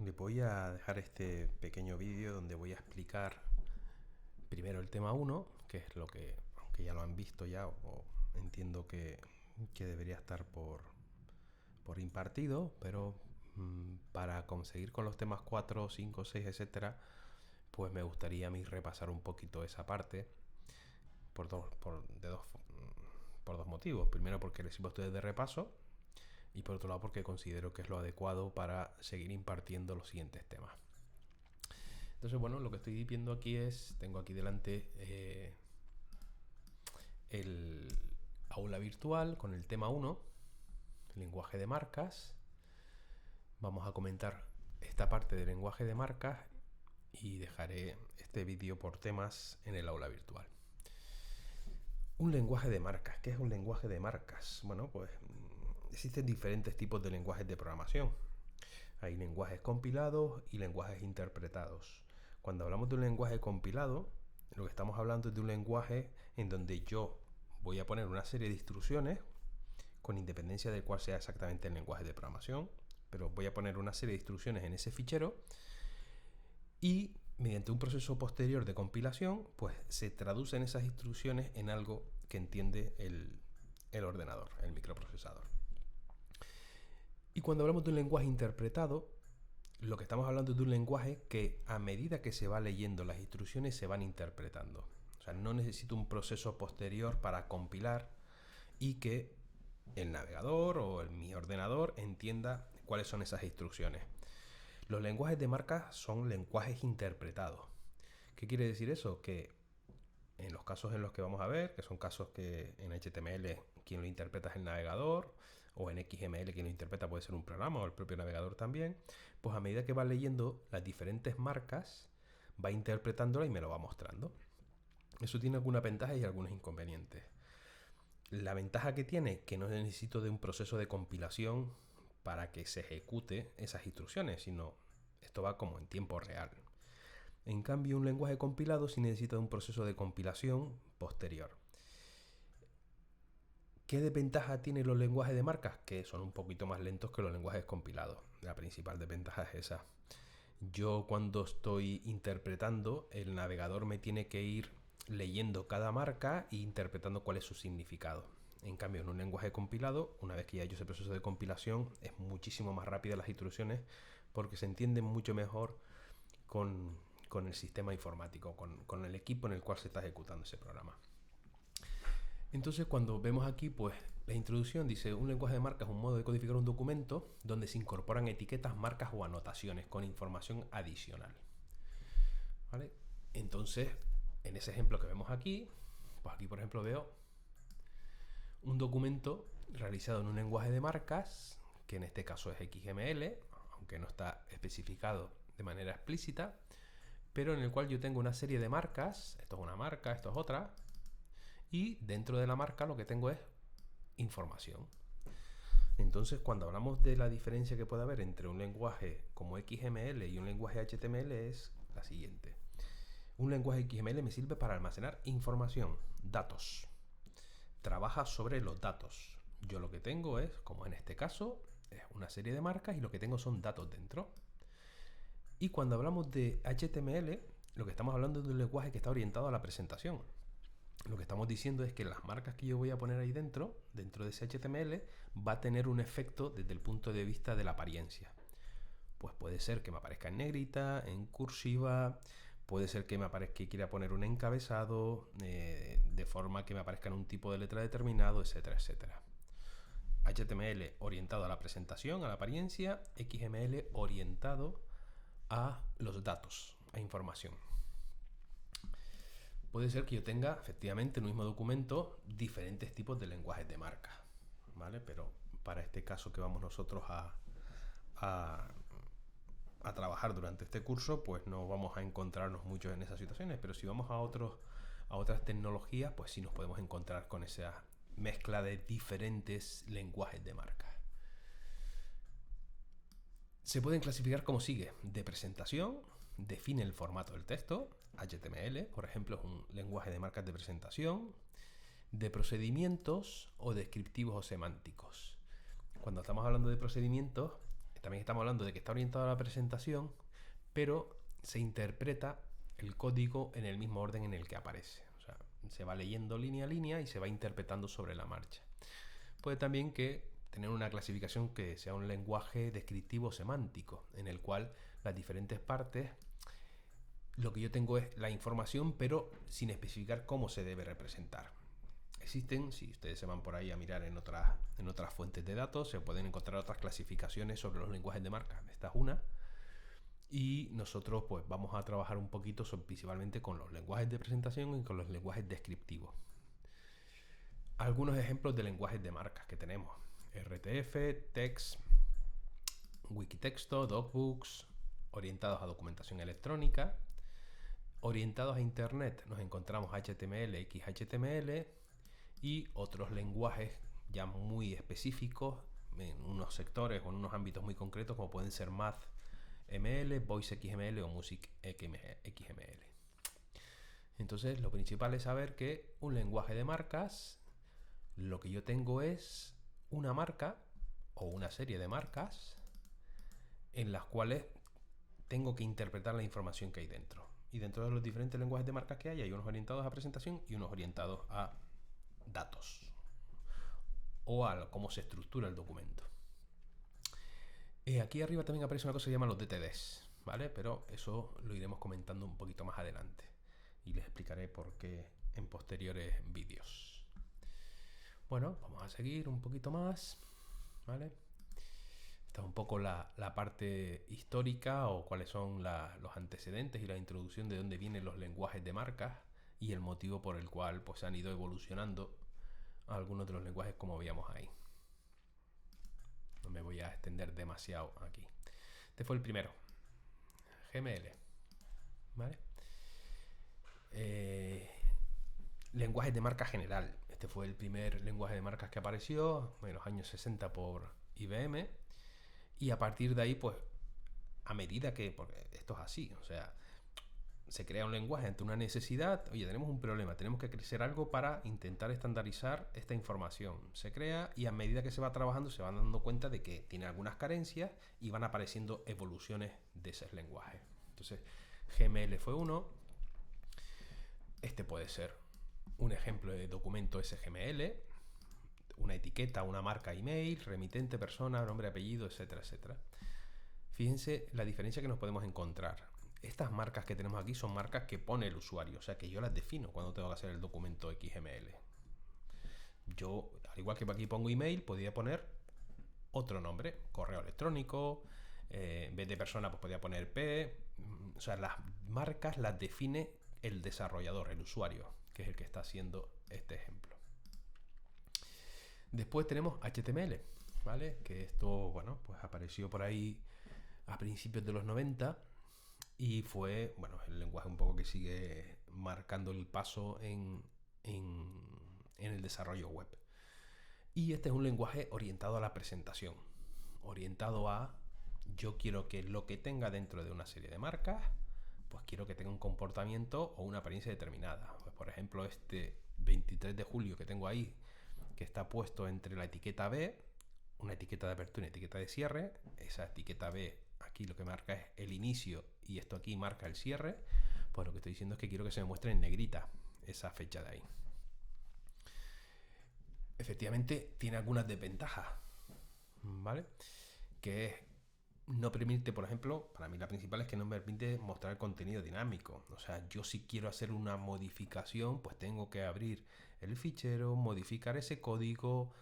Le voy a dejar este pequeño vídeo donde voy a explicar primero el tema 1, que es lo que, aunque ya lo han visto ya, o entiendo que debería estar por impartido, pero para conseguir con los temas 4, 5, 6, etcétera, pues me gustaría a mí repasar un poquito esa parte por dos motivos. Primero, porque les sirvo a ustedes de repaso, y por otro lado porque considero que es lo adecuado para seguir impartiendo los siguientes temas. Entonces, bueno, lo que estoy viendo aquí tengo aquí delante el aula virtual con el tema 1, lenguaje de marcas. Vamos a comentar esta parte del lenguaje de marcas y dejaré este vídeo por temas en el aula virtual. Un lenguaje de marcas. ¿Qué es un lenguaje de marcas? Bueno, pues existen diferentes tipos de lenguajes de programación. Hay lenguajes compilados y lenguajes interpretados. Cuando hablamos de un lenguaje compilado, lo que estamos hablando es de un lenguaje en donde yo voy a poner una serie de instrucciones, con independencia de cuál sea exactamente el lenguaje de programación, pero voy a poner una serie de instrucciones en ese fichero y mediante un proceso posterior de compilación, pues se traducen esas instrucciones en algo que entiende el ordenador, el microprocesador. Y cuando hablamos de un lenguaje interpretado, lo que estamos hablando es de un lenguaje que a medida que se va leyendo las instrucciones se van interpretando. O sea, no necesito un proceso posterior para compilar y que el navegador o mi ordenador entienda cuáles son esas instrucciones. Los lenguajes de marcas son lenguajes interpretados. ¿Qué quiere decir eso? Que en los casos en los que vamos a ver, que son casos que en HTML quien lo interpreta es el navegador, o en XML quien lo interpreta puede ser un programa o el propio navegador también, pues a medida que va leyendo las diferentes marcas, va interpretándola y me lo va mostrando. Eso tiene algunas ventajas y algunos inconvenientes. La ventaja que tiene, que no necesito de un proceso de compilación para que se ejecute esas instrucciones, sino esto va como en tiempo real. En cambio, un lenguaje compilado sí necesita de un proceso de compilación posterior. ¿Qué desventaja tienen los lenguajes de marcas? Que son un poquito más lentos que los lenguajes compilados. La principal desventaja es esa. Yo cuando estoy interpretando, el navegador me tiene que ir leyendo cada marca e interpretando cuál es su significado. En cambio, en un lenguaje compilado, una vez que ya he hecho ese proceso de compilación, es muchísimo más rápida las instrucciones porque se entienden mucho mejor con el sistema informático, con el equipo en el cual se está ejecutando ese programa. Entonces, cuando vemos aquí, pues la introducción dice: un lenguaje de marcas es un modo de codificar un documento donde se incorporan etiquetas, marcas o anotaciones con información adicional. ¿Vale? Entonces, en ese ejemplo que vemos aquí, pues aquí por ejemplo veo un documento realizado en un lenguaje de marcas, que en este caso es XML, aunque no está especificado de manera explícita, pero en el cual yo tengo una serie de marcas. Esto es una marca, esto es otra, y dentro de la marca lo que tengo es información. Entonces, cuando hablamos de la diferencia que puede haber entre un lenguaje como XML y un lenguaje HTML, es la siguiente. Un lenguaje XML me sirve para almacenar información, datos. Trabaja sobre los datos. Yo lo que tengo es, como en este caso, es una serie de marcas y lo que tengo son datos dentro. Y cuando hablamos de HTML, lo que estamos hablando es de un lenguaje que está orientado a la presentación. Lo que estamos diciendo es que las marcas que yo voy a poner ahí dentro de ese HTML, va a tener un efecto desde el punto de vista de la apariencia. Pues puede ser que me aparezca en negrita, en cursiva, puede ser que me aparezca y quiera poner un encabezado, de forma que me aparezca en un tipo de letra determinado, etcétera, etcétera. HTML orientado a la presentación, a la apariencia, XML orientado a los datos, a información. Puede ser que yo tenga efectivamente en un mismo documento diferentes tipos de lenguajes de marca, ¿vale? Pero para este caso que vamos nosotros a trabajar durante este curso, pues no vamos a encontrarnos mucho en esas situaciones, pero si vamos a otras tecnologías, pues sí nos podemos encontrar con esa mezcla de diferentes lenguajes de marca. Se pueden clasificar como sigue: de presentación, define el formato del texto. HTML, por ejemplo, es un lenguaje de marcas de presentación. De procedimientos o descriptivos o semánticos. Cuando estamos hablando de procedimientos, también estamos hablando de que está orientado a la presentación, pero se interpreta el código en el mismo orden en el que aparece. O sea, se va leyendo línea a línea y se va interpretando sobre la marcha. Puede también tener una clasificación que sea un lenguaje descriptivo semántico, en el cual las diferentes partes, lo que yo tengo es la información, pero sin especificar cómo se debe representar. Existen, si ustedes se van por ahí a mirar en otras fuentes de datos, se pueden encontrar otras clasificaciones sobre los lenguajes de marca. Esta es una. Y nosotros pues vamos a trabajar un poquito principalmente con los lenguajes de presentación y con los lenguajes descriptivos. Algunos ejemplos de lenguajes de marcas que tenemos: RTF, TeX, Wikitexto, DocBooks. Orientados a documentación electrónica. Orientados a Internet nos encontramos HTML, XHTML y otros lenguajes ya muy específicos en unos sectores o en unos ámbitos muy concretos, como pueden ser MathML, VoiceXML o MusicXML. Entonces, lo principal es saber que un lenguaje de marcas, lo que yo tengo es una marca o una serie de marcas en las cuales tengo que interpretar la información que hay dentro. Y dentro de los diferentes lenguajes de marcas que hay unos orientados a presentación y unos orientados a datos o a cómo se estructura el documento. Aquí arriba también aparece una cosa que se llama los DTDs, ¿vale? Pero eso lo iremos comentando un poquito más adelante y les explicaré por qué en posteriores vídeos. Bueno, vamos a seguir un poquito más, ¿vale? Esta es un poco la parte histórica o cuáles son los antecedentes y la introducción de dónde vienen los lenguajes de marcas y el motivo por el cual pues, han ido evolucionando algunos de los lenguajes como veíamos ahí. No me voy a extender demasiado aquí. Este fue el primero, GML, ¿vale? Lenguajes de marca general. Este fue el primer lenguaje de marcas que apareció en los años 60 por IBM. Y a partir de ahí, pues, a medida que, porque esto es así, o sea, se crea un lenguaje ante una necesidad. Oye, tenemos un problema, tenemos que crear algo para intentar estandarizar esta información. Se crea y a medida que se va trabajando se van dando cuenta de que tiene algunas carencias y van apareciendo evoluciones de ese lenguaje. Entonces, GML fue uno. Este puede ser un ejemplo de documento SGML, una etiqueta, una marca email, remitente, persona, nombre, apellido, etcétera, etcétera. Fíjense la diferencia que nos podemos encontrar. Estas marcas que tenemos aquí son marcas que pone el usuario, o sea que yo las defino cuando tengo que hacer el documento XML. Yo, al igual que aquí pongo email, podría poner otro nombre, correo electrónico, en vez de persona pues podría poner P. O sea, las marcas las define el desarrollador, el usuario, que es el que está haciendo este ejemplo. Después tenemos HTML, ¿vale? Que esto, bueno, pues apareció por ahí a principios de los 90 y fue, bueno, el lenguaje un poco que sigue marcando el paso en el desarrollo web. Y este es un lenguaje orientado a la presentación, orientado a, yo quiero que lo que tenga dentro de una serie de marcas, pues quiero que tenga un comportamiento o una apariencia determinada. Pues, por ejemplo, este 23 de julio que tengo ahí, que está puesto entre la etiqueta B, una etiqueta de apertura y una etiqueta de cierre. Esa etiqueta B aquí lo que marca es el inicio y esto aquí marca el cierre. Pues lo que estoy diciendo es que quiero que se me muestre en negrita esa fecha de ahí. Efectivamente tiene algunas desventajas, ¿vale? Que es no permite, por ejemplo, para mí la principal es que no me permite mostrar contenido dinámico. O sea, yo si quiero hacer una modificación, pues tengo que abrir el fichero, modificar ese código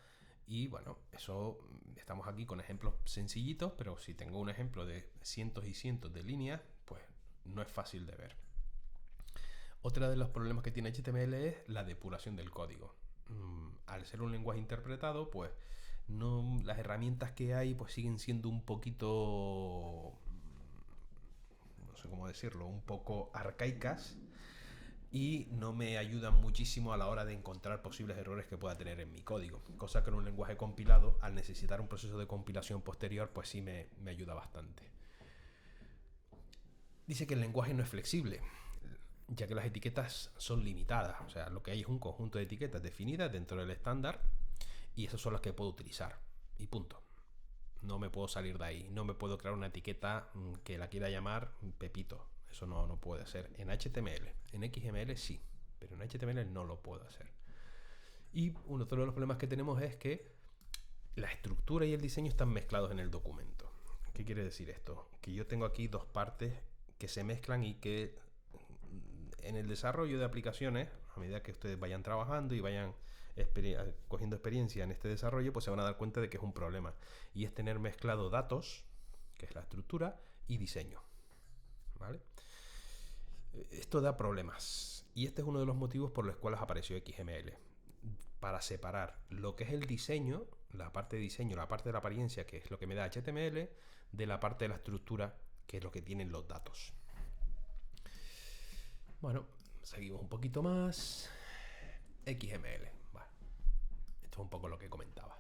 y bueno, eso estamos aquí con ejemplos sencillitos, pero si tengo un ejemplo de cientos y cientos de líneas, pues no es fácil de ver. Otra de los problemas que tiene HTML es la depuración del código. Al ser un lenguaje interpretado, pues no, las herramientas que hay pues siguen siendo un poquito, no sé cómo decirlo, un poco arcaicas y no me ayudan muchísimo a la hora de encontrar posibles errores que pueda tener en mi código, cosa que en un lenguaje compilado, al necesitar un proceso de compilación posterior, pues sí me ayuda bastante. Dice que el lenguaje no es flexible, ya que las etiquetas son limitadas, o sea, lo que hay es un conjunto de etiquetas definidas dentro del estándar y esas son las que puedo utilizar y punto. No me puedo salir de ahí. No me puedo crear una etiqueta que la quiera llamar Pepito. Eso no puede ser. En HTML. En XML sí, pero en HTML no lo puedo hacer. Y uno de los problemas que tenemos es que la estructura y el diseño están mezclados en el documento. ¿Qué quiere decir esto? Que yo tengo aquí dos partes que se mezclan y que en el desarrollo de aplicaciones, a medida que ustedes vayan trabajando y vayan cogiendo experiencia en este desarrollo, pues se van a dar cuenta de que es un problema. Y es tener mezclado datos, que es la estructura, y diseño. ¿Vale? Esto da problemas. Y este es uno de los motivos por los cuales apareció XML. Para separar lo que es el diseño, la parte de diseño, la parte de la apariencia, que es lo que me da HTML, de la parte de la estructura, que es lo que tienen los datos. Bueno, seguimos un poquito más. XML. Bueno, esto es un poco lo que comentaba.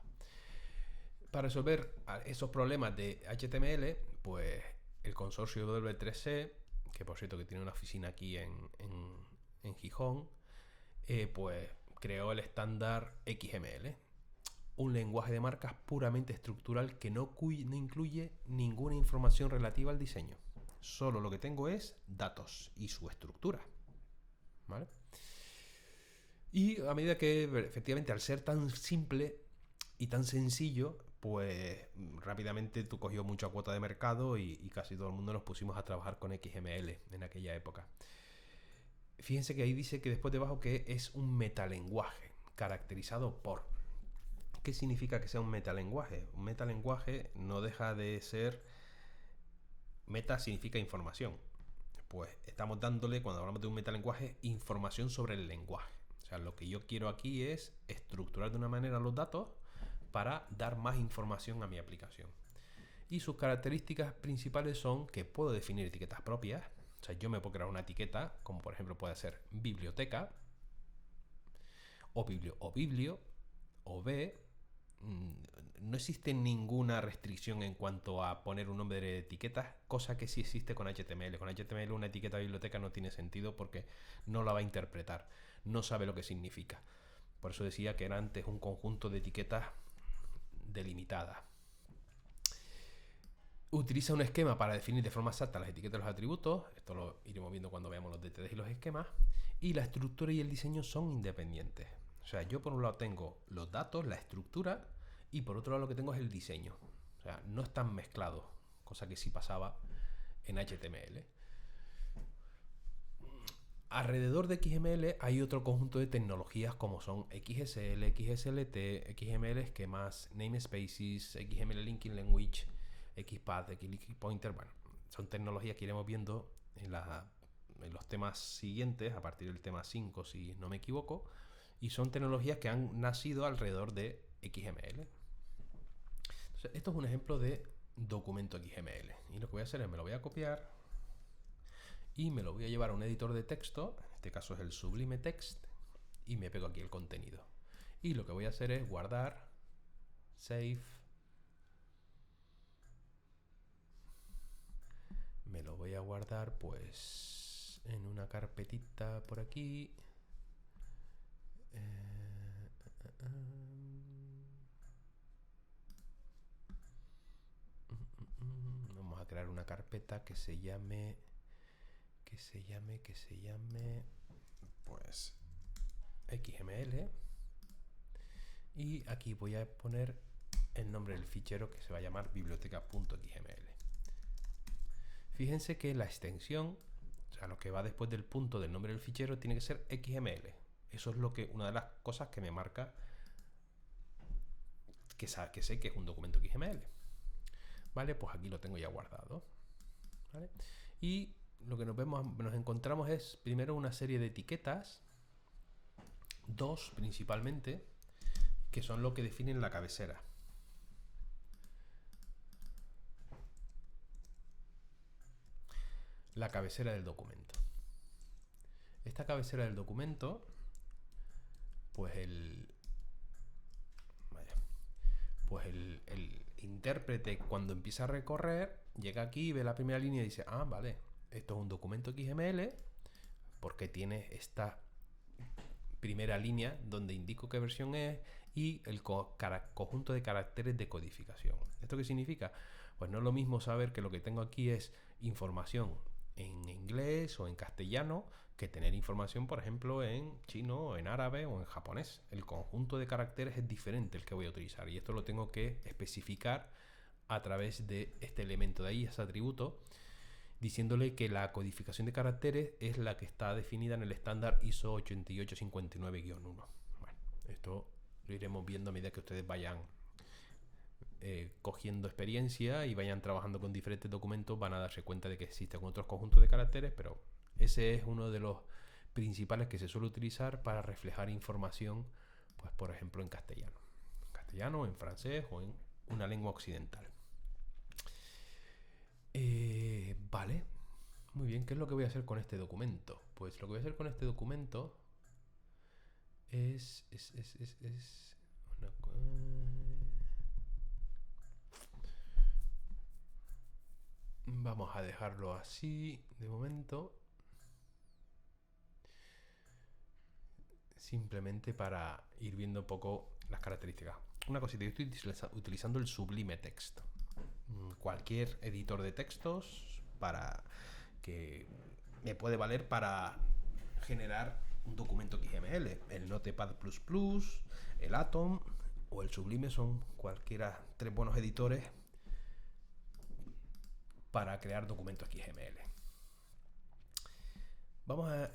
Para resolver esos problemas de HTML, pues el consorcio W3C, que por cierto que tiene una oficina aquí en Gijón, pues creó el estándar XML, un lenguaje de marcas puramente estructural que no incluye ninguna información relativa al diseño. Solo lo que tengo es datos y su estructura. ¿Vale? Y a medida que, efectivamente, al ser tan simple y tan sencillo, pues rápidamente tú cogió mucha cuota de mercado y casi todo el mundo nos pusimos a trabajar con XML en aquella época. Fíjense que ahí dice que después debajo que es un metalenguaje caracterizado por. ¿Qué significa que sea un metalenguaje? Un metalenguaje no deja de ser... Meta significa información. Pues estamos dándole, cuando hablamos de un metalenguaje, información sobre el lenguaje. O sea, lo que yo quiero aquí es estructurar de una manera los datos para dar más información a mi aplicación. Y sus características principales son que puedo definir etiquetas propias. O sea, yo me puedo crear una etiqueta, como por ejemplo puede ser biblioteca, o biblio, o b. No existe ninguna restricción en cuanto a poner un nombre de etiquetas, cosa que sí existe con HTML. Con HTML una etiqueta de biblioteca no tiene sentido porque no la va a interpretar, no sabe lo que significa. Por eso decía que era antes un conjunto de etiquetas delimitadas. Utiliza un esquema para definir de forma exacta las etiquetas y los atributos. Esto lo iremos viendo cuando veamos los DTDs y los esquemas. Y la estructura y el diseño son independientes. O sea, yo por un lado tengo los datos, la estructura, y por otro lado lo que tengo es el diseño. O sea, no están mezclados, cosa que sí pasaba en HTML. Alrededor de XML hay otro conjunto de tecnologías como son XSL, XSLT, XML esquemas, namespaces, XML linking language, XPath, XLink pointer. Bueno, son tecnologías que iremos viendo en los temas siguientes, a partir del tema 5 si no me equivoco, y son tecnologías que han nacido alrededor de XML. Entonces, esto es un ejemplo de documento XML, y lo que voy a hacer es me lo voy a copiar y me lo voy a llevar a un editor de texto, en este caso es el Sublime Text, y me pego aquí el contenido. Y lo que voy a hacer es guardar, save, me lo voy a guardar pues en una carpetita por aquí. Vamos a crear una carpeta que se llame pues XML, y aquí voy a poner el nombre del fichero que se va a llamar biblioteca.xml. Fíjense que la extensión, o sea, lo que va después del punto del nombre del fichero, tiene que ser XML. Eso es una de las cosas que me marca que sé que es un documento XML. Vale, pues aquí lo tengo ya guardado. ¿Vale? Y lo que nos encontramos es primero una serie de etiquetas, dos principalmente, que son lo que definen la cabecera. La cabecera del documento. Esta cabecera del documento, pues el intérprete cuando empieza a recorrer, llega aquí, ve la primera línea y dice, ah, vale, esto es un documento XML porque tiene esta primera línea donde indico qué versión es y el conjunto de caracteres de codificación. ¿Esto qué significa? Pues no es lo mismo saber que lo que tengo aquí es información en inglés o en castellano que tener información, por ejemplo, en chino, en árabe o en japonés. El conjunto de caracteres es diferente el que voy a utilizar y esto lo tengo que especificar a través de este elemento de ahí, ese atributo, diciéndole que la codificación de caracteres es la que está definida en el estándar ISO 8859-1. Bueno, esto lo iremos viendo a medida que ustedes vayan cogiendo experiencia y vayan trabajando con diferentes documentos, van a darse cuenta de que existen otros conjuntos de caracteres, pero ese es uno de los principales que se suele utilizar para reflejar información, pues por ejemplo en castellano, en francés o en una lengua occidental. Vale, muy bien, ¿qué es lo que voy a hacer con este documento? Pues lo que voy a hacer con este documento es una vamos a dejarlo así de momento, simplemente para ir viendo un poco las características. Una cosita, yo estoy utilizando el Sublime Text, cualquier editor de textos para que me puede valer para generar un documento XML. El Notepad++, el Atom o el Sublime son cualquiera 3 buenos editores para crear documentos XML. Vamos a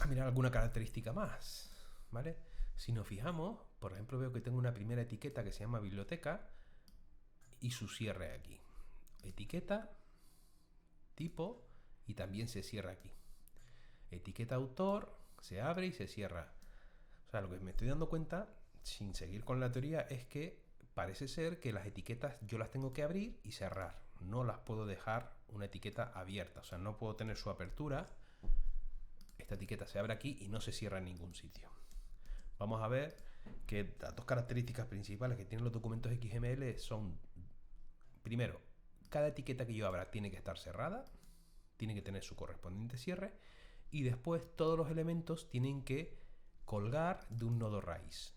mirar alguna característica más, ¿vale? Si nos fijamos, por ejemplo, veo que tengo una primera etiqueta que se llama biblioteca y su cierre aquí. Etiqueta, tipo y también se cierra aquí. Etiqueta autor, se abre y se cierra. O sea, lo que me estoy dando cuenta, sin seguir con la teoría, es que parece ser que las etiquetas yo las tengo que abrir y cerrar. No las puedo dejar una etiqueta abierta. O sea, no puedo tener su apertura. Esta etiqueta se abre aquí y no se cierra en ningún sitio. Vamos a ver que las dos características principales que tienen los documentos XML son, primero, cada etiqueta que yo abra tiene que estar cerrada, tiene que tener su correspondiente cierre, y después todos los elementos tienen que colgar de un nodo raíz,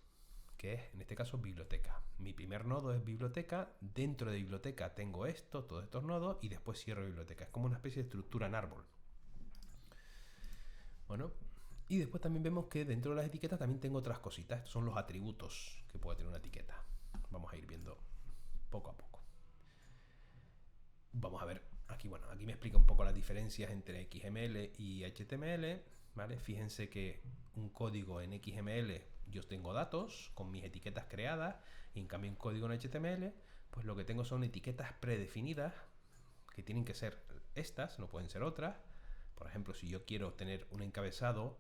que es en este caso biblioteca. Mi primer nodo es biblioteca, dentro de biblioteca tengo todos estos nodos y después cierro biblioteca. Es como una especie de estructura en árbol. Bueno, y después también vemos que dentro de las etiquetas también tengo otras cositas. Estos son los atributos que puede tener una etiqueta. Vamos a ir viendo poco a poco. Vamos a ver, aquí me explica un poco las diferencias entre XML y HTML, ¿vale? Fíjense que un código en XML yo tengo datos con mis etiquetas creadas, y en cambio un código en HTML, pues lo que tengo son etiquetas predefinidas que tienen que ser estas, no pueden ser otras. Por ejemplo, si yo quiero tener un encabezado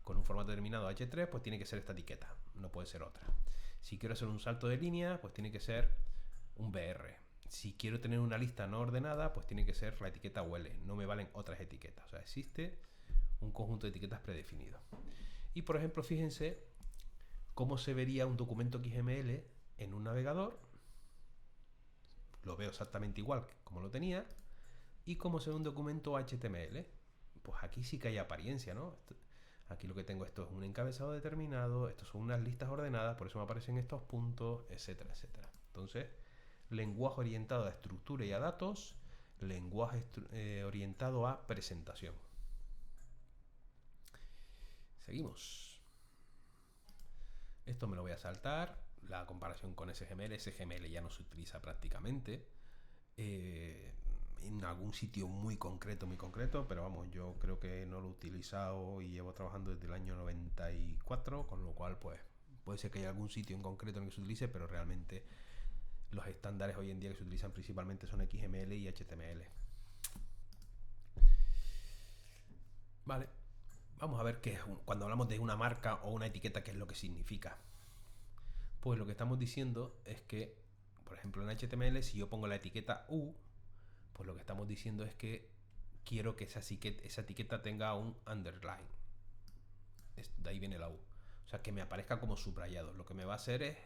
con un formato determinado H3, pues tiene que ser esta etiqueta, no puede ser otra. Si quiero hacer un salto de línea, pues tiene que ser un BR. Si quiero tener una lista no ordenada, pues tiene que ser la etiqueta UL, no me valen otras etiquetas. O sea, existe un conjunto de etiquetas predefinido. Y por ejemplo, fíjense cómo se vería un documento XML en un navegador. Lo veo exactamente igual que como lo tenía. Y cómo se ve un documento HTML. Pues aquí sí que hay apariencia, ¿no? Aquí lo que tengo, esto es un encabezado determinado, estos son unas listas ordenadas, por eso me aparecen estos puntos, etcétera, etcétera. Entonces, lenguaje orientado a estructura y a datos, lenguaje orientado a presentación. Seguimos. Esto me lo voy a saltar. La comparación con SGML. SGML ya no se utiliza prácticamente. En algún sitio muy concreto, pero vamos, yo creo que no lo he utilizado y llevo trabajando desde el año 94, con lo cual pues puede ser que haya algún sitio en concreto en el que se utilice, pero realmente los estándares hoy en día que se utilizan principalmente son XML y HTML. Vale, vamos a ver qué es cuando hablamos de una marca o una etiqueta, qué es lo que significa. Pues lo que estamos diciendo es que, por ejemplo, en HTML, si yo pongo la etiqueta U, pues lo que estamos diciendo es que quiero que esa etiqueta tenga un underline. De ahí viene la U. O sea, que me aparezca como subrayado. Lo que me va a hacer es,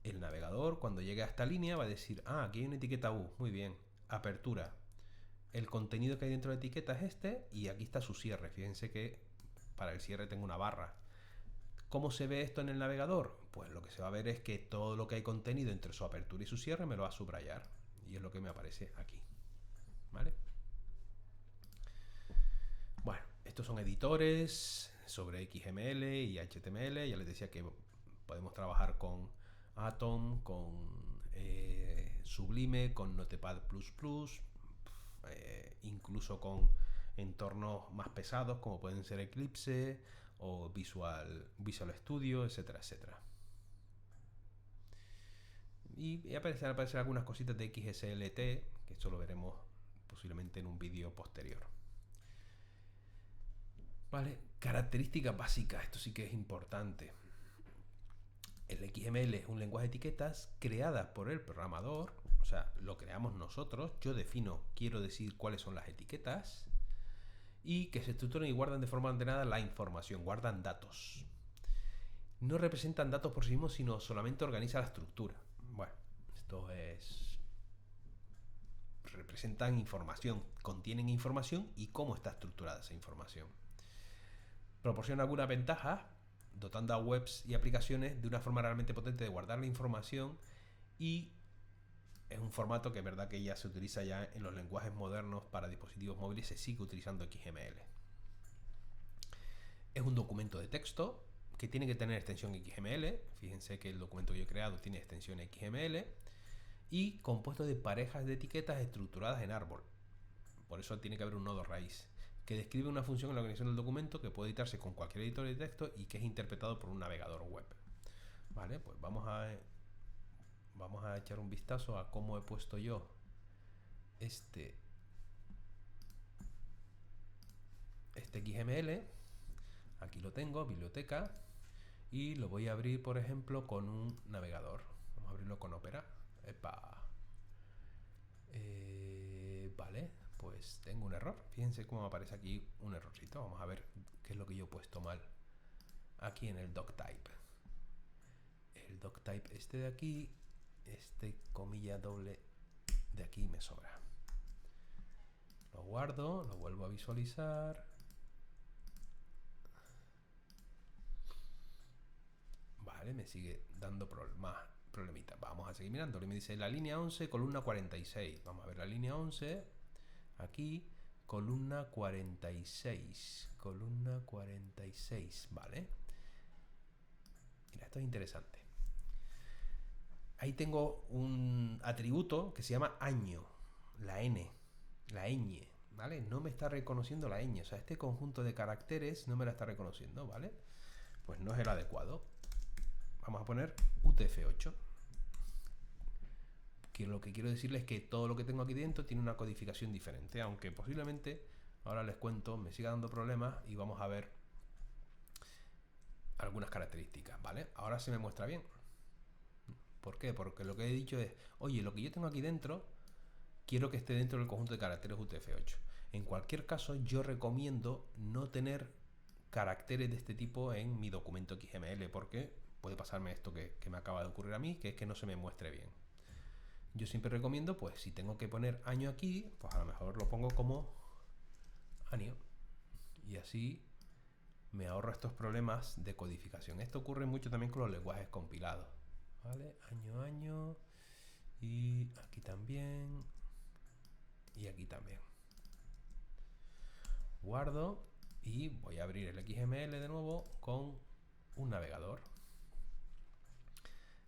el navegador, cuando llegue a esta línea, va a decir, aquí hay una etiqueta U. Muy bien. Apertura. El contenido que hay dentro de la etiqueta es este y aquí está su cierre. Fíjense que para el cierre tengo una barra. ¿Cómo se ve esto en el navegador? pues lo que se va a ver es que todo lo que hay contenido entre su apertura y su cierre me lo va a subrayar. Y es lo que me aparece aquí. ¿Vale? Bueno, estos son editores sobre XML y HTML. Ya les decía que podemos trabajar con Atom, con Sublime, con Notepad++, incluso con entornos más pesados como pueden ser Eclipse o Visual Studio, etcétera, etcétera. Y aparecerán algunas cositas de XSLT, que esto lo veremos posiblemente en un vídeo posterior. Vale, características básicas, esto sí que es importante. El XML es un lenguaje de etiquetas creada por el programador, o sea, lo creamos nosotros. Yo defino, quiero decir cuáles son las etiquetas y que se estructuran y guardan de forma ordenada la información, guardan datos. No representan datos por sí mismos, sino solamente organiza la estructura. Bueno, esto es... representan información, contienen información y cómo está estructurada esa información. Proporciona algunas ventajas, dotando a webs y aplicaciones de una forma realmente potente de guardar la información, y es un formato que es verdad que ya se utiliza ya en los lenguajes modernos para dispositivos móviles, se sigue utilizando XML. Es un documento de texto que tiene que tener extensión XML. Fíjense que el documento que yo he creado tiene extensión XML y compuesto de parejas de etiquetas estructuradas en árbol. Por eso tiene que haber un nodo raíz que describe una función en la organización del documento que puede editarse con cualquier editor de texto y que es interpretado por un navegador web. Vale, pues vamos a echar un vistazo a cómo he puesto yo este XML. Aquí lo tengo, biblioteca, y lo voy a abrir, por ejemplo, con un navegador. Vamos a abrirlo con Opera. Epa. Vale, pues tengo un error. Fíjense cómo me aparece aquí un errorcito. Vamos a ver qué es lo que yo he puesto mal aquí en el doctype. El doctype este de aquí, este comilla doble de aquí me sobra. Lo guardo, lo vuelvo a visualizar. Vale, me sigue dando más problemitas. Vamos a seguir mirando. Me dice la línea 11, columna 46. Vamos a ver la línea 11. Aquí, columna 46. Columna 46. Vale. Mira, esto es interesante. Ahí tengo un atributo que se llama año. La N. La ñ. ¿Vale? No me está reconociendo la ñ. O sea, este conjunto de caracteres no me la está reconociendo. ¿Vale? Pues no es el adecuado. Vamos a poner UTF-8. Que lo que quiero decirles es que todo lo que tengo aquí dentro tiene una codificación diferente, aunque posiblemente, ahora les cuento, me siga dando problemas y vamos a ver algunas características, ¿vale? Ahora se me muestra bien. ¿Por qué? Porque lo que he dicho es, oye, lo que yo tengo aquí dentro, quiero que esté dentro del conjunto de caracteres UTF-8. En cualquier caso, yo recomiendo no tener caracteres de este tipo en mi documento XML, porque puede pasarme esto que me acaba de ocurrir a mí, que es que no se me muestre bien. Yo siempre recomiendo, pues si tengo que poner año aquí, pues a lo mejor lo pongo como año. Y así me ahorro estos problemas de codificación. Esto ocurre mucho también con los lenguajes compilados. ¿Vale? Año, año. Y aquí también. Y aquí también. Guardo y voy a abrir el XML de nuevo con un navegador.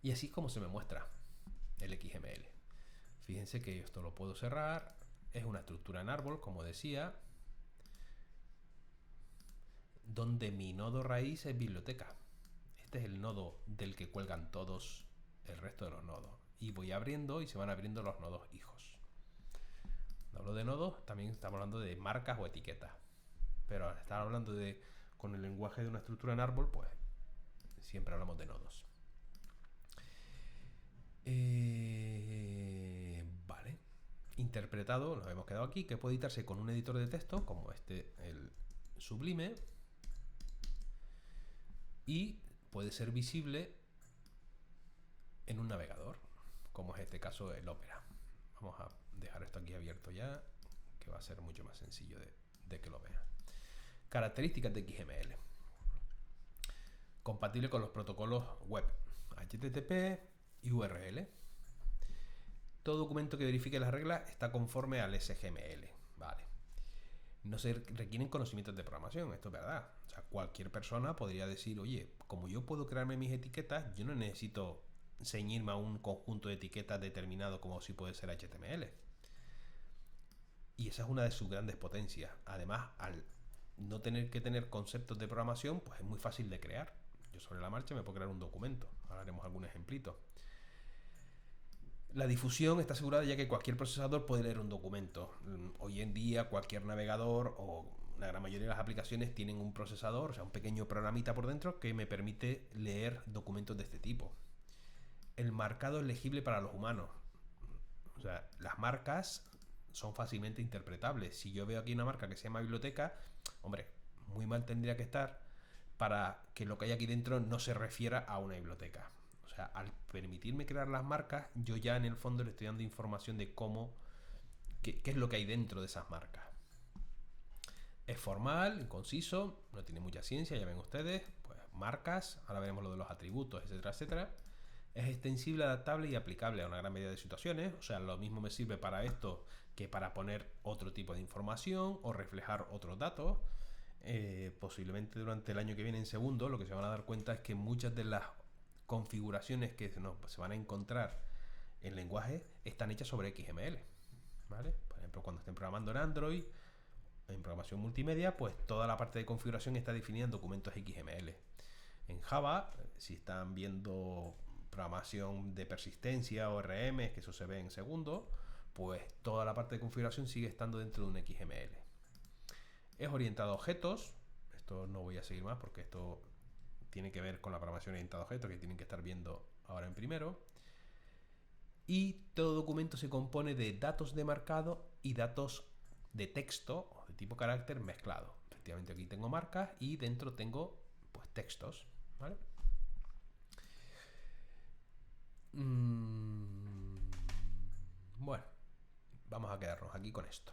Y así es como se me muestra el XML. Fíjense que esto lo puedo cerrar. Es una estructura en árbol, como decía, donde mi nodo raíz es biblioteca. Este es el nodo del que cuelgan todos el resto de los nodos. Y voy abriendo y se van abriendo los nodos hijos. Cuando hablo de nodos, también estamos hablando de marcas o etiquetas. Pero al estar hablando con el lenguaje de una estructura en árbol, pues siempre hablamos de nodos. Vale. Interpretado, nos hemos quedado aquí, que puede editarse con un editor de texto, como el Sublime, y puede ser visible en un navegador, como es este caso el Opera. Vamos a dejar esto aquí abierto ya, que va a ser mucho más sencillo de que lo vean. Características de XML. Compatible con los protocolos web. HTTP y URL. Todo documento que verifique las reglas está conforme al SGML. Vale. No se requieren conocimientos de programación, esto es verdad. O sea, cualquier persona podría decir, oye, como yo puedo crearme mis etiquetas, yo no necesito ceñirme a un conjunto de etiquetas determinado como si puede ser HTML. Y esa es una de sus grandes potencias. Además, al no tener que tener conceptos de programación, pues es muy fácil de crear. Yo sobre la marcha me puedo crear un documento. Ahora haremos algún ejemplito. La difusión está asegurada ya que cualquier procesador puede leer un documento. Hoy en día cualquier navegador o la gran mayoría de las aplicaciones tienen un procesador, o sea, un pequeño programita por dentro que me permite leer documentos de este tipo. El marcado es legible para los humanos. O sea, las marcas son fácilmente interpretables. Si yo veo aquí una marca que se llama biblioteca, hombre, muy mal tendría que estar para que lo que hay aquí dentro no se refiera a una biblioteca. O sea, al permitirme crear las marcas, yo ya en el fondo le estoy dando información de qué es lo que hay dentro de esas marcas. Es formal, conciso, no tiene mucha ciencia, ya ven ustedes, pues marcas, ahora veremos lo de los atributos, etcétera, etcétera. Es extensible, adaptable y aplicable a una gran medida de situaciones, o sea, lo mismo me sirve para esto que para poner otro tipo de información o reflejar otros datos. Posiblemente durante el año que viene en segundo, lo que se van a dar cuenta es que muchas de las configuraciones que se van a encontrar en lenguaje están hechas sobre XML, ¿vale? Por ejemplo, cuando estén programando en Android, en programación multimedia, pues toda la parte de configuración está definida en documentos XML. En Java, si están viendo programación de persistencia o ORM, que eso se ve en segundo, pues toda la parte de configuración sigue estando dentro de un XML. Es orientado a objetos. Esto no voy a seguir más porque esto tiene que ver con la programación orientada a objetos que tienen que estar viendo ahora en primero. Y todo documento se compone de datos de marcado y datos de texto o de tipo carácter mezclado. Efectivamente aquí tengo marcas y dentro tengo pues textos, ¿vale? Bueno, vamos a quedarnos aquí con esto.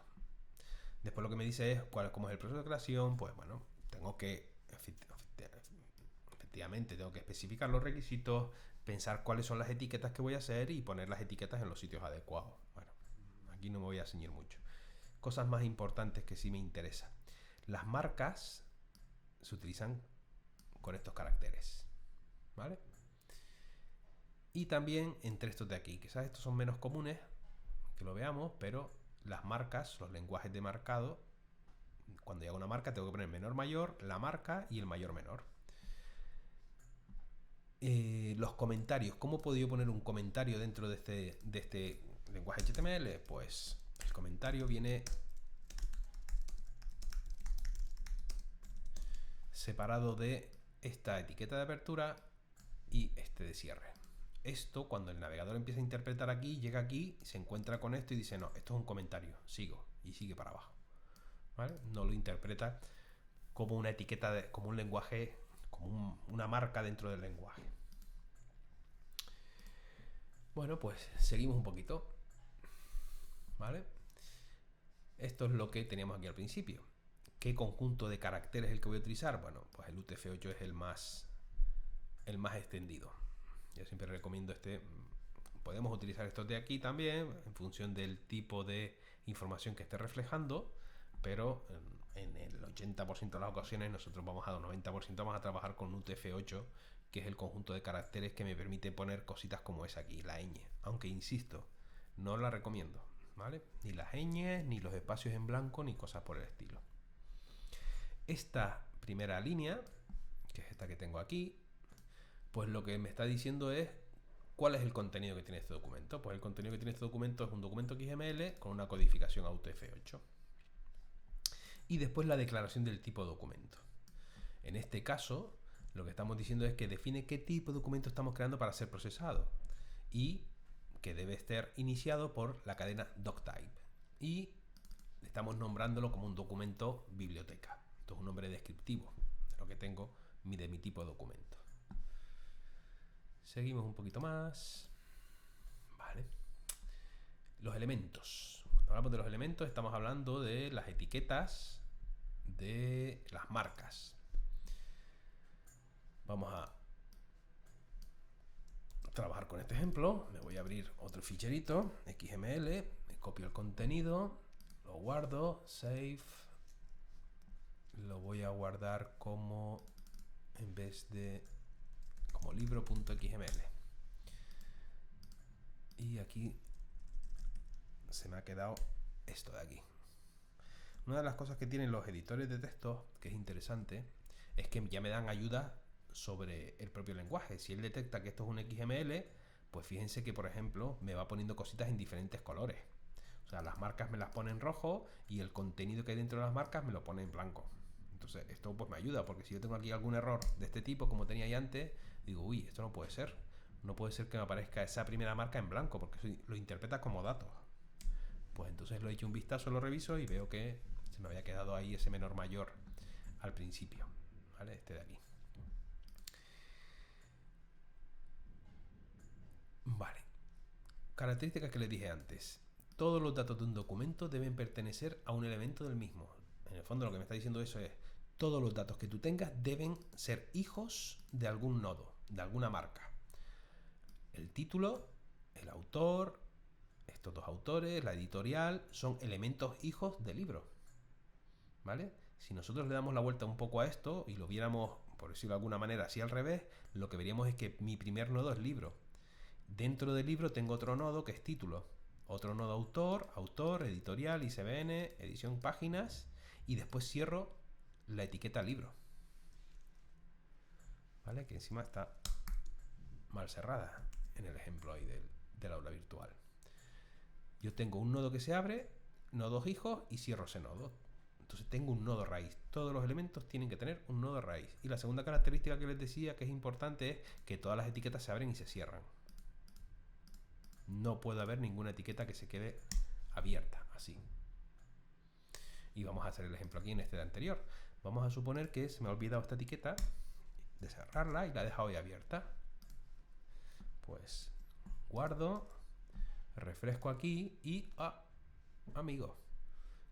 Después lo que me dice es cómo es el proceso de creación. Pues bueno, tengo que efectivamente tengo que especificar los requisitos, pensar cuáles son las etiquetas que voy a hacer y poner las etiquetas en los sitios adecuados. Bueno, aquí no me voy a ceñir mucho. Cosas más importantes que sí me interesan. Las marcas se utilizan con estos caracteres, ¿vale? Y también entre estos de aquí. Quizás estos son menos comunes que lo veamos, pero las marcas, los lenguajes de marcado, cuando yo hago una marca tengo que poner menor mayor, la marca y el mayor menor. Los comentarios. ¿Cómo puedo yo poner un comentario dentro de este lenguaje HTML? Pues el comentario viene separado de esta etiqueta de apertura y este de cierre. Esto, cuando el navegador empieza a interpretar aquí, llega aquí, se encuentra con esto y dice, no, esto es un comentario, sigo, y sigue para abajo, ¿vale? No lo interpreta como una etiqueta, como un lenguaje, como una marca dentro del lenguaje. Bueno, pues seguimos un poquito, ¿vale? Esto es lo que teníamos aquí al principio. ¿Qué conjunto de caracteres es el que voy a utilizar? Bueno, pues el UTF-8 es el más extendido. Yo siempre recomiendo este. Podemos utilizar estos de aquí también en función del tipo de información que esté reflejando, pero en el 80% de las ocasiones nosotros vamos a 90% vamos a trabajar con UTF-8, que es el conjunto de caracteres que me permite poner cositas como esa aquí, la ñ. Aunque insisto, no la recomiendo, ¿vale? Ni las ñes, ni los espacios en blanco, ni cosas por el estilo. Esta primera línea, que es esta que tengo aquí, pues lo que me está diciendo es cuál es el contenido que tiene este documento. Pues el contenido que tiene este documento es un documento XML con una codificación a UTF-8. Y después la declaración del tipo de documento. En este caso, lo que estamos diciendo es que define qué tipo de documento estamos creando para ser procesado y que debe estar iniciado por la cadena doctype. Y estamos nombrándolo como un documento biblioteca. Esto es un nombre descriptivo de lo que tengo de mi tipo de documento. Seguimos un poquito más. Vale. Los elementos. Cuando hablamos de los elementos estamos hablando de las etiquetas, de las marcas. Vamos a trabajar con este ejemplo, me voy a abrir otro ficherito, XML, me copio el contenido, lo guardo, save, lo voy a guardar como, en vez de, como libro.xml. Y aquí se me ha quedado esto de aquí. Una de las cosas que tienen los editores de texto, que es interesante, es que ya me dan ayuda sobre el propio lenguaje. Si él detecta que esto es un XML, pues fíjense que, por ejemplo, me va poniendo cositas en diferentes colores. O sea, las marcas me las pone en rojo y el contenido que hay dentro de las marcas me lo pone en blanco. Entonces, esto pues me ayuda, porque si yo tengo aquí algún error de este tipo, como tenía ya antes, digo, uy, esto no puede ser. No puede ser que me aparezca esa primera marca en blanco, porque lo interpreta como datos. Pues entonces lo he hecho un vistazo, lo reviso y veo que se me había quedado ahí ese menor mayor al principio, ¿vale? Este de aquí. Vale. Características que les dije antes. Todos los datos de un documento deben pertenecer a un elemento del mismo. En el fondo lo que me está diciendo eso es, todos los datos que tú tengas deben ser hijos de algún nodo, de alguna marca. El título, el autor, estos dos autores, la editorial, son elementos hijos del libro. ¿Vale? Si nosotros le damos la vuelta un poco a esto y lo viéramos, por decirlo de alguna manera, así al revés, lo que veríamos es que mi primer nodo es libro. Dentro del libro tengo otro nodo que es título. Otro nodo autor, editorial, ISBN, edición, páginas. Y después cierro la etiqueta libro. ¿Vale? Que encima está mal cerrada en el ejemplo ahí del aula virtual. Yo tengo un nodo que se abre, nodos hijos y cierro ese nodo. Entonces tengo un nodo raíz. Todos los elementos tienen que tener un nodo raíz. Y la segunda característica que les decía que es importante es que todas las etiquetas se abren y se cierran. No puede haber ninguna etiqueta que se quede abierta, así. Y vamos a hacer el ejemplo aquí en este de anterior. Vamos a suponer que se me ha olvidado esta etiqueta de cerrarla y la he dejado ahí abierta. Pues guardo, refresco aquí y amigo,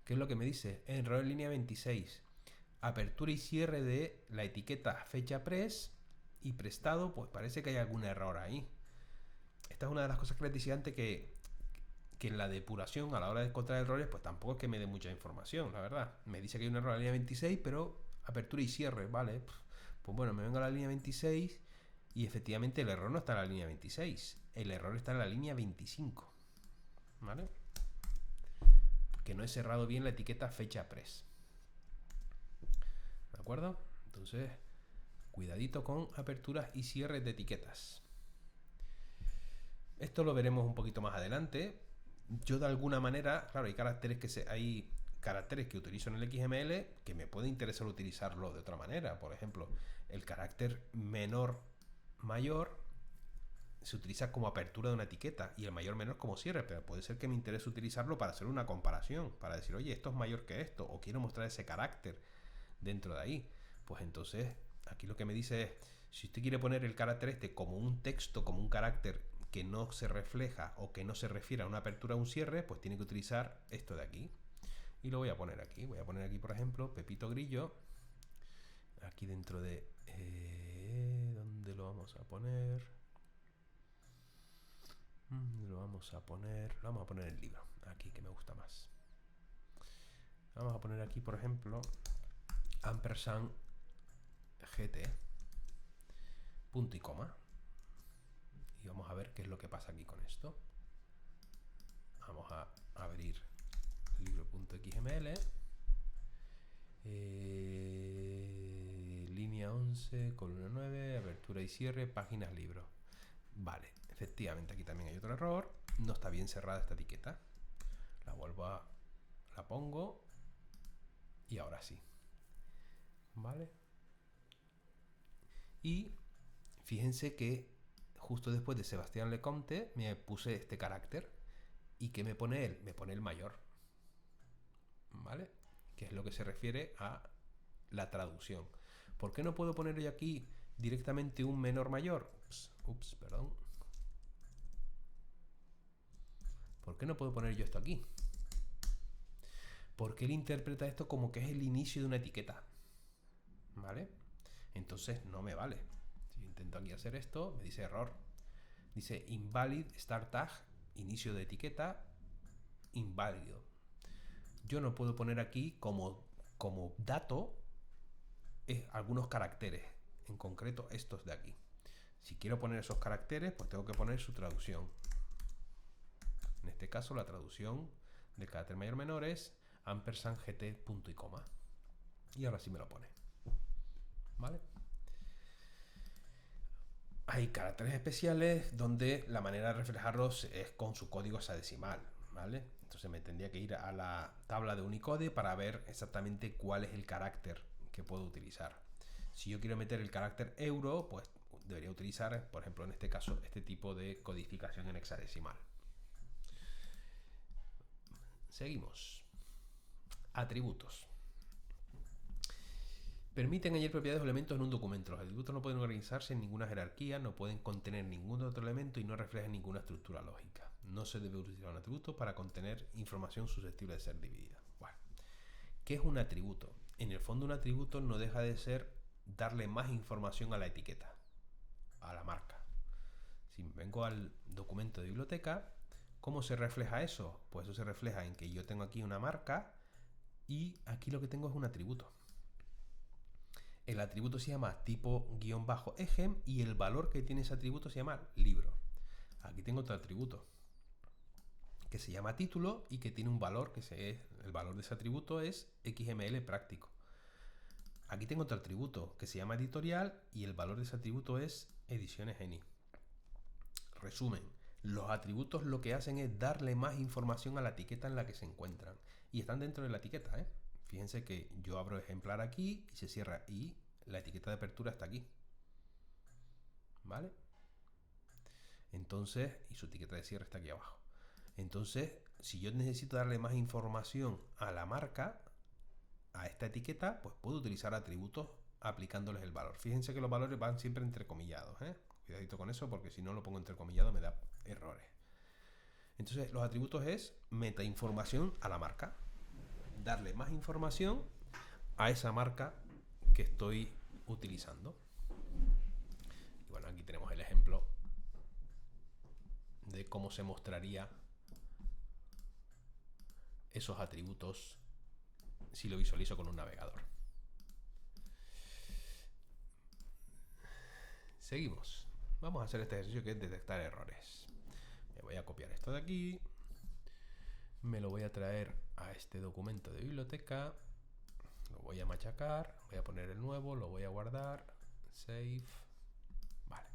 ¿qué es lo que me dice? Error en línea 26. Apertura y cierre de la etiqueta fecha pres y prestado, pues parece que hay algún error ahí. Esta es una de las cosas que les decía antes, que en la depuración a la hora de encontrar errores, pues tampoco es que me dé mucha información, la verdad. Me dice que hay un error en la línea 26, pero apertura y cierre, ¿vale? Pues bueno, me vengo a la línea 26 y efectivamente el error no está en la línea 26, el error está en la línea 25, ¿vale? Que no he cerrado bien la etiqueta fecha pres. ¿De acuerdo? Entonces, cuidadito con aperturas y cierres de etiquetas. Esto lo veremos un poquito más adelante. Yo de alguna manera, claro, hay caracteres que utilizo en el XML que me puede interesar utilizarlo de otra manera. Por ejemplo, el carácter menor mayor se utiliza como apertura de una etiqueta y el mayor menor como cierre, pero puede ser que me interese utilizarlo para hacer una comparación, para decir, oye, esto es mayor que esto, o quiero mostrar ese carácter dentro de ahí. Pues entonces, aquí lo que me dice es, si usted quiere poner el carácter este como un texto, como un carácter que no se refleja o que no se refiere a una apertura o un cierre, pues tiene que utilizar esto de aquí. Y lo voy a poner aquí. Voy a poner aquí, por ejemplo, Pepito Grillo. Aquí dentro de... ¿dónde lo vamos a poner? Lo vamos a poner en el libro. Aquí, que me gusta más. Vamos a poner aquí, por ejemplo, ampersand gt, punto y coma. Y vamos a ver qué es lo que pasa aquí con esto. Vamos a abrir libro.xml, línea 11, columna 9, apertura y cierre, páginas libro. Vale, efectivamente aquí también hay otro error. No está bien cerrada esta etiqueta. La pongo y ahora sí. Vale. Y fíjense que justo después de Sebastián Lecomte me puse este carácter. ¿Y qué me pone él? Me pone el mayor. ¿Vale? Que es lo que se refiere a la traducción. ¿Por qué no puedo poner yo aquí directamente un menor mayor? Perdón. ¿Por qué no puedo poner yo esto aquí? Porque él interpreta esto como que es el inicio de una etiqueta. ¿Vale? Entonces no me vale. Si yo intento aquí hacer esto, me dice error. Dice invalid start tag, inicio de etiqueta, inválido. Yo no puedo poner aquí como dato algunos caracteres, en concreto estos de aquí. Si quiero poner esos caracteres, pues tengo que poner su traducción. En este caso, la traducción del carácter mayor menor es ampersand gt punto y coma. Y ahora sí me lo pone. ¿Vale? Hay caracteres especiales donde la manera de reflejarlos es con su código hexadecimal, ¿vale? Entonces me tendría que ir a la tabla de Unicode para ver exactamente cuál es el carácter que puedo utilizar. Si yo quiero meter el carácter euro, pues debería utilizar, por ejemplo, en este caso, este tipo de codificación en hexadecimal. Seguimos. Atributos. Permiten añadir propiedades o elementos en un documento. Los atributos no pueden organizarse en ninguna jerarquía, no pueden contener ningún otro elemento y no reflejan ninguna estructura lógica. No se debe utilizar un atributo para contener información susceptible de ser dividida. Bueno, ¿qué es un atributo? En el fondo, un atributo no deja de ser darle más información a la etiqueta, a la marca. Si vengo al documento de biblioteca, ¿cómo se refleja eso? Pues eso se refleja en que yo tengo aquí una marca y aquí lo que tengo es un atributo. El atributo se llama tipo-egen y el valor que tiene ese atributo se llama libro. Aquí tengo otro atributo que se llama título y que tiene un valor el valor de ese atributo es XML práctico. Aquí tengo otro atributo que se llama editorial y el valor de ese atributo es ediciones GENI. Resumen, los atributos lo que hacen es darle más información a la etiqueta en la que se encuentran y están dentro de la etiqueta, ¿eh? Fíjense que yo abro ejemplar aquí y se cierra y la etiqueta de apertura está aquí. ¿Vale? Entonces, y su etiqueta de cierre está aquí abajo. Entonces, si yo necesito darle más información a la marca, a esta etiqueta, pues puedo utilizar atributos aplicándoles el valor. Fíjense que los valores van siempre entrecomillados, ¿eh? Cuidadito con eso porque si no lo pongo entrecomillado me da errores. Entonces, los atributos es metainformación a la marca. Darle más información a esa marca que estoy utilizando. Y bueno, aquí tenemos el ejemplo de cómo se mostraría esos atributos si lo visualizo con un navegador. Seguimos. Vamos a hacer este ejercicio que es detectar errores. Me voy a copiar esto de aquí. Me lo voy a traer a este documento de biblioteca. Lo voy a machacar. Voy a poner el nuevo. Lo voy a guardar. Save. Vale.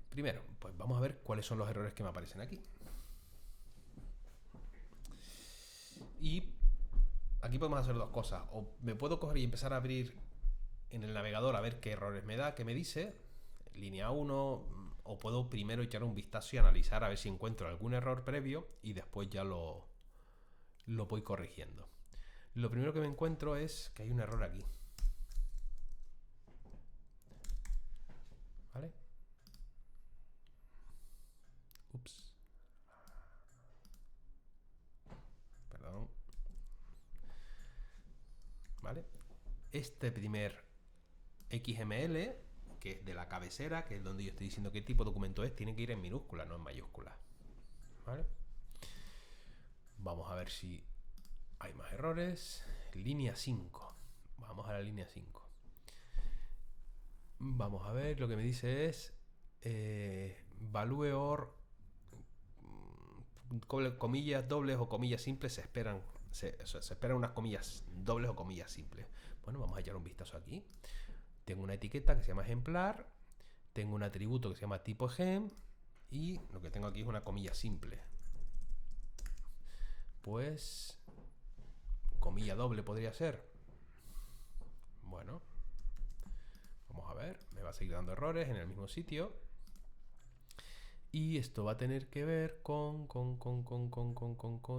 Primero, pues vamos a ver cuáles son los errores que me aparecen aquí. Y aquí podemos hacer dos cosas. O me puedo coger y empezar a abrir en el navegador a ver qué errores me da, qué me dice. Línea 1. O puedo primero echar un vistazo y analizar a ver si encuentro algún error previo y después ya lo voy corrigiendo. Lo primero que me encuentro es que hay un error aquí. ¿Vale? Ups. Perdón. ¿Vale? Este primer XML, que es de la cabecera, que es donde yo estoy diciendo qué tipo de documento es, tiene que ir en minúscula, no en mayúscula. ¿Vale? Vamos a ver si hay más errores. Línea 5. Vamos a la línea 5. Vamos a ver, lo que me dice es value or comillas dobles o comillas simples se esperan unas comillas dobles o comillas simples. Bueno, vamos a echar un vistazo aquí. Tengo una etiqueta que se llama ejemplar, tengo un atributo que se llama tipo gem y lo que tengo aquí es una comilla simple. Pues comilla doble podría ser. Bueno, vamos a ver, me va a seguir dando errores en el mismo sitio. Y esto va a tener que ver con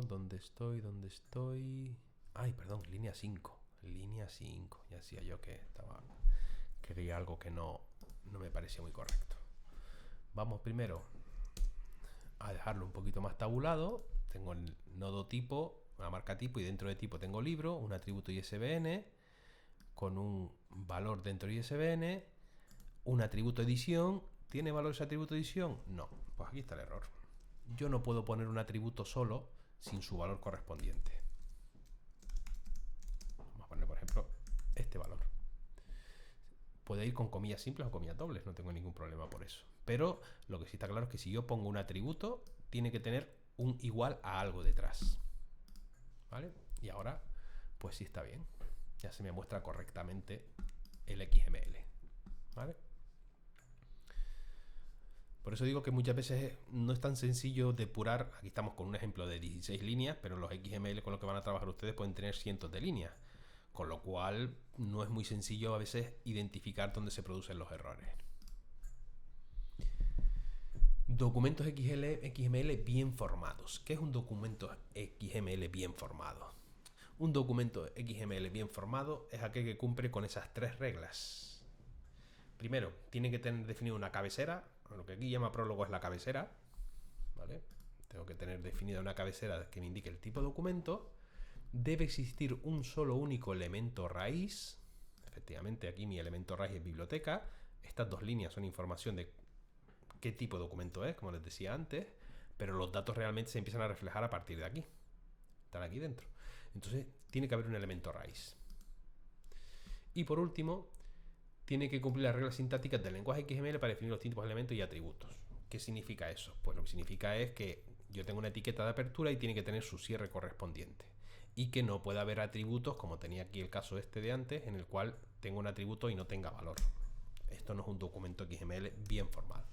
¿dónde estoy? Ay, perdón, línea 5. Línea 5. Ya decía yo que quería algo que no me parecía muy correcto. Vamos primero a dejarlo un poquito más tabulado. Tengo el nodo tipo, una marca tipo, y dentro de tipo tengo libro, un atributo ISBN con un valor dentro de ISBN, un atributo edición, ¿Tiene valor ese atributo de edición? No. Pues aquí está el error. Yo no puedo poner un atributo solo sin su valor correspondiente. Vamos a poner, por ejemplo, este valor. Puede ir con comillas simples o comillas dobles, no tengo ningún problema por eso. Pero lo que sí está claro es que si yo pongo un atributo, tiene que tener un igual a algo detrás. ¿Vale? Y ahora, pues sí está bien. Ya se me muestra correctamente el XML. ¿Vale? Por eso digo que muchas veces no es tan sencillo depurar. Aquí estamos con un ejemplo de 16 líneas, pero los XML con los que van a trabajar ustedes pueden tener cientos de líneas. Con lo cual no es muy sencillo a veces identificar dónde se producen los errores. Documentos XML bien formados. ¿Qué es un documento XML bien formado? Un documento XML bien formado es aquel que cumple con esas tres reglas. Primero, tiene que tener definida una cabecera. Lo que aquí llama prólogo es la cabecera. ¿Vale? Tengo que tener definida una cabecera que me indique el tipo de documento. Debe existir un solo único elemento raíz. Efectivamente, aquí mi elemento raíz es biblioteca. Estas dos líneas son información de qué tipo de documento es, como les decía antes, pero los datos realmente se empiezan a reflejar a partir de aquí. Están aquí dentro. Entonces, tiene que haber un elemento raíz. Y por último, tiene que cumplir las reglas sintácticas del lenguaje XML para definir los tipos de elementos y atributos. ¿Qué significa eso? Pues lo que significa es que yo tengo una etiqueta de apertura y tiene que tener su cierre correspondiente. Y que no pueda haber atributos, como tenía aquí el caso este de antes, en el cual tengo un atributo y no tenga valor. Esto no es un documento XML bien formado.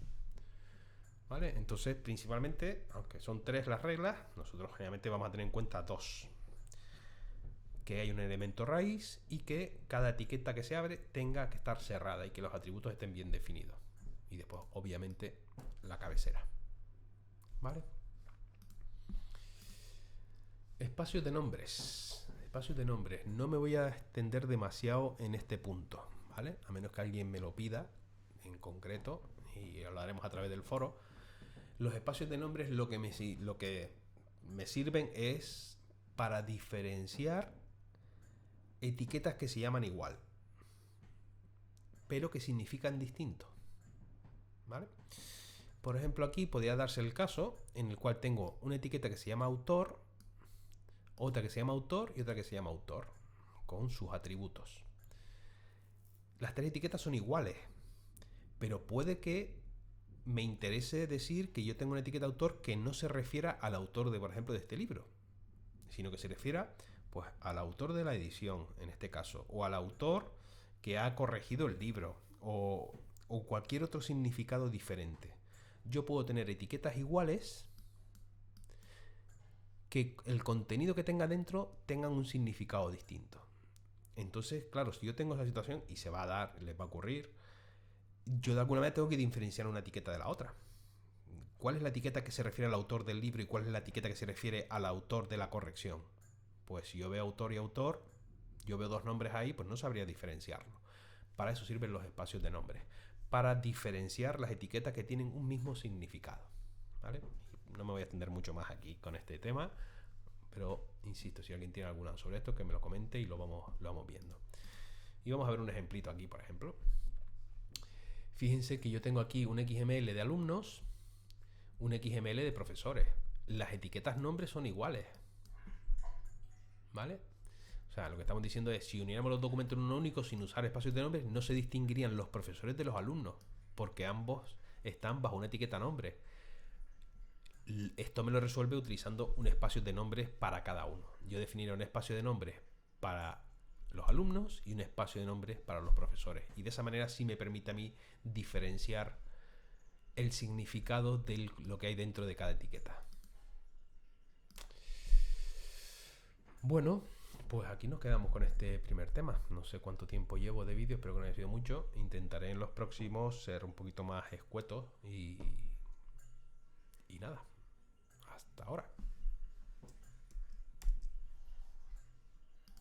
¿Vale? Entonces, principalmente, aunque son tres las reglas, nosotros generalmente vamos a tener en cuenta dos. Que hay un elemento raíz y que cada etiqueta que se abre tenga que estar cerrada y que los atributos estén bien definidos. Y después, obviamente, la cabecera. ¿Vale? Espacios de nombres. Espacios de nombres. No me voy a extender demasiado en este punto, ¿vale? A menos que alguien me lo pida en concreto y lo haremos a través del foro. Los espacios de nombres lo que me sirven es para diferenciar etiquetas que se llaman igual, pero que significan distinto. ¿Vale? Por ejemplo, aquí podría darse el caso en el cual tengo una etiqueta que se llama autor, otra que se llama autor y otra que se llama autor, con sus atributos. Las tres etiquetas son iguales, pero puede que me interese decir que yo tengo una etiqueta autor que no se refiera al autor de, por ejemplo, de este libro, sino que se refiera pues al autor de la edición, en este caso, o al autor que ha corregido el libro, o cualquier otro significado diferente. Yo puedo tener etiquetas iguales que el contenido que tenga dentro tengan un significado distinto. Entonces, claro, si yo tengo esa situación, y se va a dar, les va a ocurrir, yo de alguna manera tengo que diferenciar una etiqueta de la otra. ¿Cuál es la etiqueta que se refiere al autor del libro y cuál es la etiqueta que se refiere al autor de la corrección? Pues si yo veo autor y autor, yo veo dos nombres ahí, pues no sabría diferenciarlo. Para eso sirven los espacios de nombres, para diferenciar las etiquetas que tienen un mismo significado. ¿Vale? No me voy a extender mucho más aquí con este tema, pero insisto, si alguien tiene alguna sobre esto, que me lo comente y lo vamos viendo. Y vamos a ver un ejemplito aquí, por ejemplo. Fíjense que yo tengo aquí un XML de alumnos, un XML de profesores. Las etiquetas nombres son iguales. ¿Vale? O sea, lo que estamos diciendo es, si uniéramos los documentos en uno único sin usar espacios de nombres, no se distinguirían los profesores de los alumnos, porque ambos están bajo una etiqueta nombre. Esto me lo resuelve utilizando un espacio de nombres para cada uno. Yo definiría un espacio de nombres para los alumnos y un espacio de nombres para los profesores. Y de esa manera sí me permite a mí diferenciar el significado de lo que hay dentro de cada etiqueta. Bueno, pues aquí nos quedamos con este primer tema. No sé cuánto tiempo llevo de vídeo, espero que no haya sido mucho. Intentaré en los próximos ser un poquito más escueto y nada. Hasta ahora.